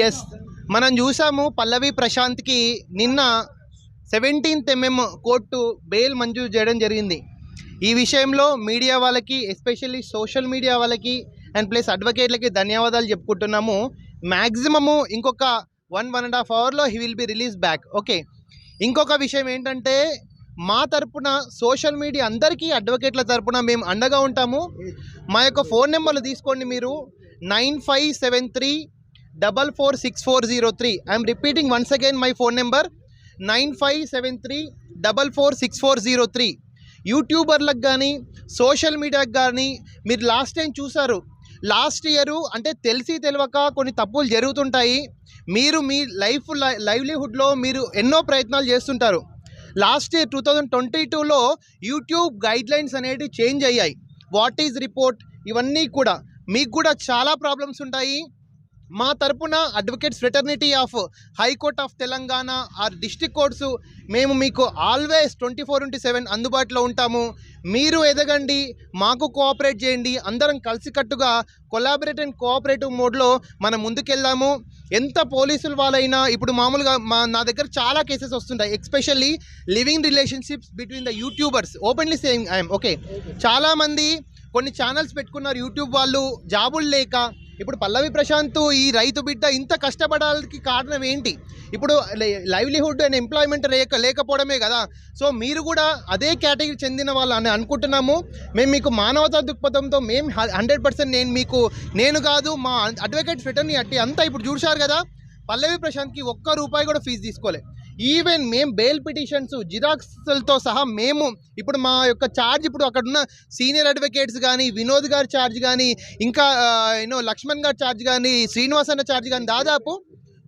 Yes, మనం చూసాము పల్లవి ప్రశాంత్కి నిన్న 17th mm కోర్టు బెయిల్ మంజూరు చేయడం జరిగింది. ఈ విషయంలో మీడియా వాళ్ళకి, ఎస్పెషల్లీ సోషల్ మీడియా వాళ్ళకి అండ్ ప్లస్ అడ్వకేట్లకి ధన్యవాదాలు చెప్పుకుంటున్నాము. మ్యాక్సిమము ఇంకొక 1.5 అవర్లో he will be release back. Okay, ఇంకొక విషయం ఏంటంటే మా తరపున సోషల్ మీడియా అందరికీ అడ్వకేట్ల తరపున మేము అండగా ఉంటాము. మా యొక్క ఫోన్ నెంబర్లు తీసుకోండి మీరు, 9573446403. I'm repeating once again my phone number 9573446403. యూట్యూబర్లకు కానీ సోషల్ మీడియాకి కానీ మీరు లాస్ట్ టైం చూసారు, లాస్ట్ ఇయర్ అంటే తెలిసి తెలియక కొన్ని తప్పులు జరుగుతుంటాయి. మీరు మీ లైవ్లీహుడ్లో మీరు ఎన్నో ప్రయత్నాలు చేస్తుంటారు. లాస్ట్ ఇయర్ 2022లో యూట్యూబ్ గైడ్లైన్స్ అనేవి చేంజ్ అయ్యాయి. వాట్ ఈజ్ రిపోర్ట్, ఇవన్నీ కూడా మీకు కూడా చాలా ప్రాబ్లమ్స్ ఉంటాయి. మా తరపున advocates fraternity of high court of Telangana or district courts మేము మీకు ఆల్వేస్ 24/7 అందుబాటులో ఉంటాము. మీరు ఎదగండి, మాకు కోఆపరేట్ చేయండి, అందరం కలిసికట్టుగా కొలాబరేట్ అండ్ కోఆపరేటివ్ మోడ్లో మనం ముందుకెళ్దాము. ఎంత పోలీసులు వాళ్ళైనా ఇప్పుడు మామూలుగా నా దగ్గర చాలా కేసెస్ వస్తుంటాయి, especially living relationships between the YouTubers. Openly saying I'm okay, చాలామంది కొన్ని ఛానల్స్ పెట్టుకున్నారు యూట్యూబ్ వాళ్ళు, జాబులు లేక. ఇప్పుడు పల్లవి ప్రశాంత్ ఈ రైతు బిడ్డ ఇంత కష్టపడడానికి కారణం ఏంటి? ఇప్పుడు లైవ్లీహుడ్ అండ్ ఎంప్లాయ్మెంట్ లేకపోవడమే కదా. సో మీరు కూడా అదే కేటగిరీ చెందిన వాళ్ళు అని అనుకుంటున్నాము. మేము మీకు మానవతా దృక్పథంతో మేము 100% నేను కాదు మా అడ్వకేట్ ఫ్రెటర్నిటీ అంతా ఇప్పుడు చూశారు కదా, పల్లవి ప్రశాంత్కి ₹1 కూడా ఫీజు తీసుకోలే. ఈవెన్ మేము బెయిల్ పిటిషన్స్ జిరాక్స్లతో సహా మేము ఇప్పుడు మా యొక్క ఛార్జ్, ఇప్పుడు అక్కడ ఉన్న సీనియర్ అడ్వకేట్స్ కానీ, వినోద్ గారి ఛార్జ్ కానీ, ఇంకా లక్ష్మణ్ గారి ఛార్జ్ కానీ, శ్రీనివాస్ అన్న ఛార్జ్ కానీ, దాదాపు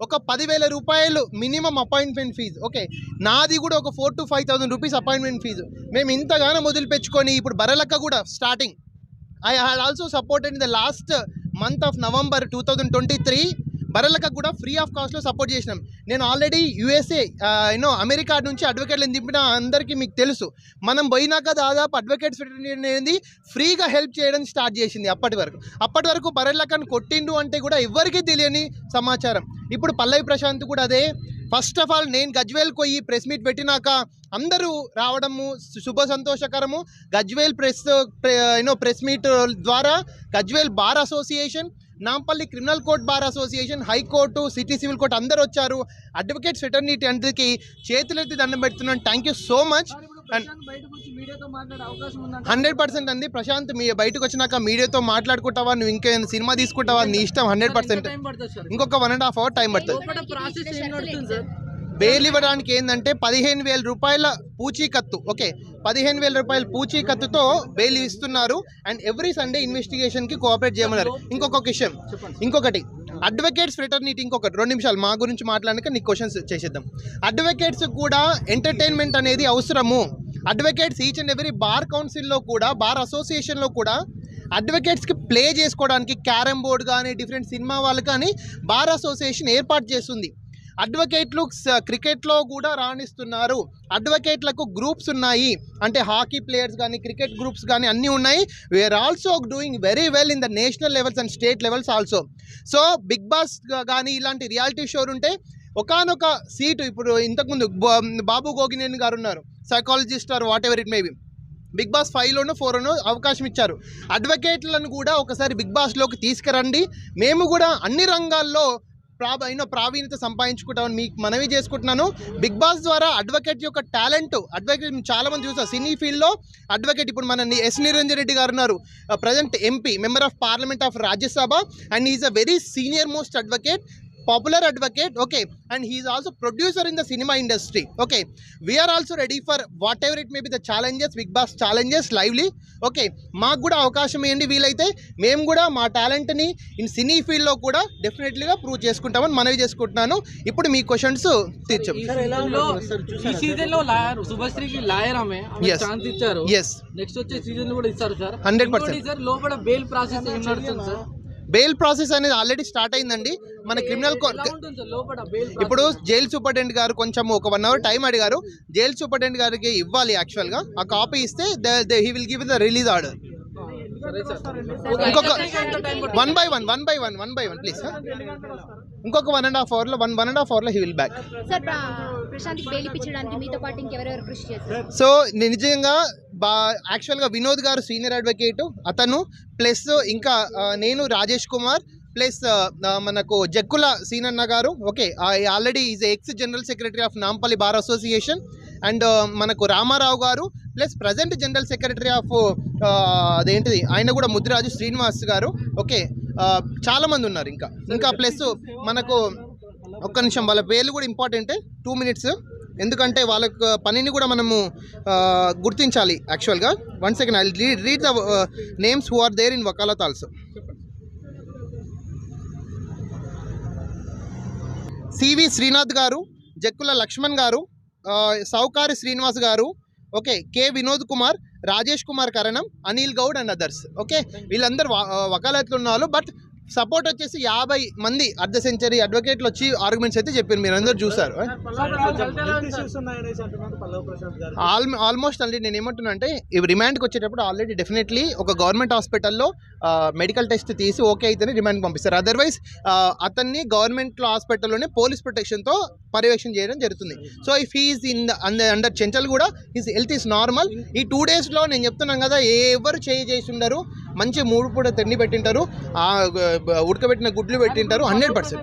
ఒక ₹10,000 మినిమం అపాయింట్మెంట్ ఫీజు. ఓకే, నాది కూడా ఒక 4,000 to 5,000 రూపీస్ అపాయింట్మెంట్ ఫీజు. మేము ఇంతగానో మొదలుపెట్టుకొని ఇప్పుడు బరలక్క కూడా starting I had also supported in the last month of November 2023. Barrelakka కూడా ఫ్రీ ఆఫ్ కాస్ట్లో సపోర్ట్ చేసినాం. నేను ఆల్రెడీ USA అమెరికా నుంచి అడ్వకేట్లను దింపిన అందరికీ మీకు తెలుసు. మనం పోయినాక దాదాపు అడ్వకేట్స్ అనేది ఫ్రీగా హెల్ప్ చేయడం స్టార్ట్ చేసింది. అప్పటి వరకు బరలకను కొట్టిండు అంటే కూడా ఎవరికీ తెలియని సమాచారం. ఇప్పుడు పల్లవి ప్రశాంత్ కూడా అదే. ఫస్ట్ ఆఫ్ ఆల్ నేను గజ్వేల్ పోయి ప్రెస్ మీట్ పెట్టినాక అందరూ రావడము శుభ సంతోషకరము. గజ్వేల్ ప్రెస్ మీట్ ద్వారా Gajwel bar association, Nampally criminal court bar association, high court, city civil court అందరూ వచ్చారు. అడ్వకేట్స్ ఫ్రెటర్నిటీ అందరికీ చేతులెత్తి దండం పెడుతున్నాను. Thank you so much. And 100% అండి ప్రశాంత్, మీ బయటకు వచ్చినాక మీడియాతో మాట్లాడుకుంటావా, నువ్వు ఇంకేమైనా సినిమా తీసుకుంటావా, నీ ఇష్టం. 100% ఇంకొక 1.5 hour టైం పడుతుంది. బెయిల్ ఇవ్వడానికి ఏంటంటే ₹15,000 పూచీకత్తు. ఓకే, ₹15,000 పూచీకత్తుతో బెయిల్ ఇస్తున్నారు. అండ్ ఎవ్రీ సండే ఇన్వెస్టిగేషన్కి కోఆపరేట్ చేయమన్నారు. ఇంకొకటి అడ్వకేట్స్ ఫ్రెటర్నిటీ, ఇంకొకటి 2 నిమిషాలు మా గురించి మాట్లాడక నీకు క్వశ్చన్స్ చేసేద్దాం. అడ్వకేట్స్ కూడా ఎంటర్టైన్మెంట్ అనేది అవసరము. Advocates each and every bar కౌన్సిల్లో కూడా, బార్ అసోసియేషన్లో కూడా అడ్వకేట్స్కి ప్లే చేసుకోవడానికి క్యారమ్ బోర్డ్ కానీ, డిఫరెంట్ సినిమా వాళ్ళు కానీ బార్ అసోసియేషన్ ఏర్పాటు చేస్తుంది. అడ్వకేట్లు క్రికెట్లో కూడా రాణిస్తున్నారు. అడ్వకేట్లకు గ్రూప్స్ ఉన్నాయి, అంటే హాకీ ప్లేయర్స్ కానీ, క్రికెట్ గ్రూప్స్ కానీ అన్నీ ఉన్నాయి. We are also doing very well in the national levels and state levels also. So big boss కానీ ఇలాంటి రియాలిటీ షోలు ఉంటే ఒకానొక సీటు, ఇప్పుడు ఇంతకుముందు బాబు గోగినేని గారు ఉన్నారు, psychologist or whatever it may be, Bigg Boss 5లోనో 4లోనో అవకాశం ఇచ్చారు. అడ్వకేట్లను కూడా ఒకసారి బిగ్ బాస్లోకి తీసుకురండి. మేము కూడా అన్ని రంగాల్లో ప్రావీణ్యత సంపాదించుకుంటామని మీకు మనవి చేసుకుంటున్నాను. బిగ్ బాస్ ద్వారా అడ్వకేట్ యొక్క టాలెంట్, అడ్వకేట్ చాలా మంది చూస్తారు సినీ ఫీల్డ్లో. అడ్వకేట్ ఇప్పుడు మన ఎస్ నిరంజన్ రెడ్డి గారు ఉన్నారు, present MP, member of parliament of Rajya Sabha, and is a very senior most advocate, popular advocate. Okay, and he is also producer in the cinema industry. Okay, we are also ready for whatever it may be the challenges, Big Boss challenges lively. Okay, మాకు కూడా అవకాశం ఏంటి, వీలైతే మేము కూడా మా టాలెంట్ని in సినీ ఫీల్డ్లో కూడా డెఫినెట్లీగా ప్రూవ్ చేసుకుంటామని మనవి చేసుకుంటున్నాను. ఇప్పుడు మీ క్వశ్చన్స్ తీర్చాం. ఈ సీజన్లో శుభశ్రీకి లాయర్ ఆమె ఛాన్స్ ఇచ్చారు. నెక్స్ట్ వచ్చే సీజన్ కూడా ఇస్తారు సార్. 100% లోపల బెయిల్ ప్రాసెస్ ఏం నడుస్తుంది సార్? బెయిల్ ప్రాసెస్ అనేది ఆల్రెడీ స్టార్ట్ అయిందండి. మన క్రిమినల్ ఇప్పుడు జైలు సూపరింటెండెంట్ గారు కొంచెం ఒక 1 hour టైం అడిగారు. జైలు సూపరింటెండెంట్ గారికి ఇవ్వాలి యాక్చువల్గా. ఆ కాపీ ఇస్తే he will give the release order. ఇంకొక 1 by 1 ప్లీజ్ సార్. ఇంకొక 1.5 hourలో 1.5 hourలో he will back. Sir Prashant bail ఇప్పించడానికి మీతో పాటు ఇంకెవరెవరు కృషి చేస్తారు? సో నిజంగా యాక్చువల్గా వినోద్ గారు సీనియర్ అడ్వకేట్ అతను, ప్లస్ ఇంకా నేను రాజేష్ కుమార్, ప్లస్ మనకు జక్కుల సీనన్న గారు. Okay, already is X general secretary of Nampally bar association. And మనకు రామారావు గారు, plus present general secretary of అదేంటిది ఆయన కూడా ముద్దురాజు శ్రీనివాస్ గారు. ఓకే, చాలామంది ఉన్నారు ఇంకా ప్లస్ మనకు ఒక్క నిమిషం, వాళ్ళ పేర్లు కూడా ఇంపార్టెంటే, 2 minutes, ఎందుకంటే వాళ్ళ పనిని కూడా మనము గుర్తించాలి యాక్చువల్గా. 1 second, I read the names who are there in వకాలత్ also. C V Srinath garu, Jakkula Laxman garu, Soukari Srinivas garu, okay, K Vinod Kumar, Rajesh Kumar Karanam, Anil Goud and others. Okay, వీళ్ళందరూ వకాలత్లు ఉన్నారు. బట్ సపోర్ట్ వచ్చేసి 50 మంది అర్ధ సెంచరీ అడ్వకేట్లు వచ్చి ఆర్గ్యుమెంట్స్ అయితే చెప్పారు, మీరు అందరూ చూసారు. ఆల్మోస్ట్ ఆల్రెడీ నేను ఏమంటున్నా అంటే రిమాండ్కి వచ్చేటప్పుడు ఆల్రెడీ డెఫినెట్లీ ఒక గవర్నమెంట్ హాస్పిటల్లో మెడికల్ టెస్ట్ తీసి ఓకే అయితేనే రిమాండ్కి పంపిస్తారు. అదర్వైజ్ అతన్ని గవర్నమెంట్లో హాస్పిటల్లోనే పోలీస్ ప్రొటెక్షన్తో పర్యవేక్షణ చేయడం జరుగుతుంది. సో ఇఫ్ హీఈస్ అండర్ చెంచల్ కూడా హిస్ హెల్త్ ఈస్ నార్మల్. ఈ 2 daysలో నేను చెప్తున్నాను కదా, ఎవరు చేసి ఉండరు, మంచి 3 పూట తిండి పెట్టింటారు, ఉడకబెట్టిన గుడ్లు పెట్టింటారు 100%.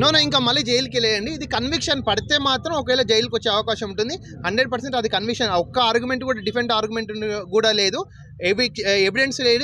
నో ఇంకా మళ్ళీ జైలుకి వెళ్ళేయండి. ఇది కన్విక్షన్ పడితే మాత్రం ఒకవేళ జైలుకి వచ్చే అవకాశం ఉంటుంది 100%. అది కన్విక్షన్, ఒక్క ఆర్గ్యుమెంట్ కూడా డిఫెంట్ ఆర్గ్యుమెంట్ కూడా లేదు, ఎవిడెన్స్ లేదు,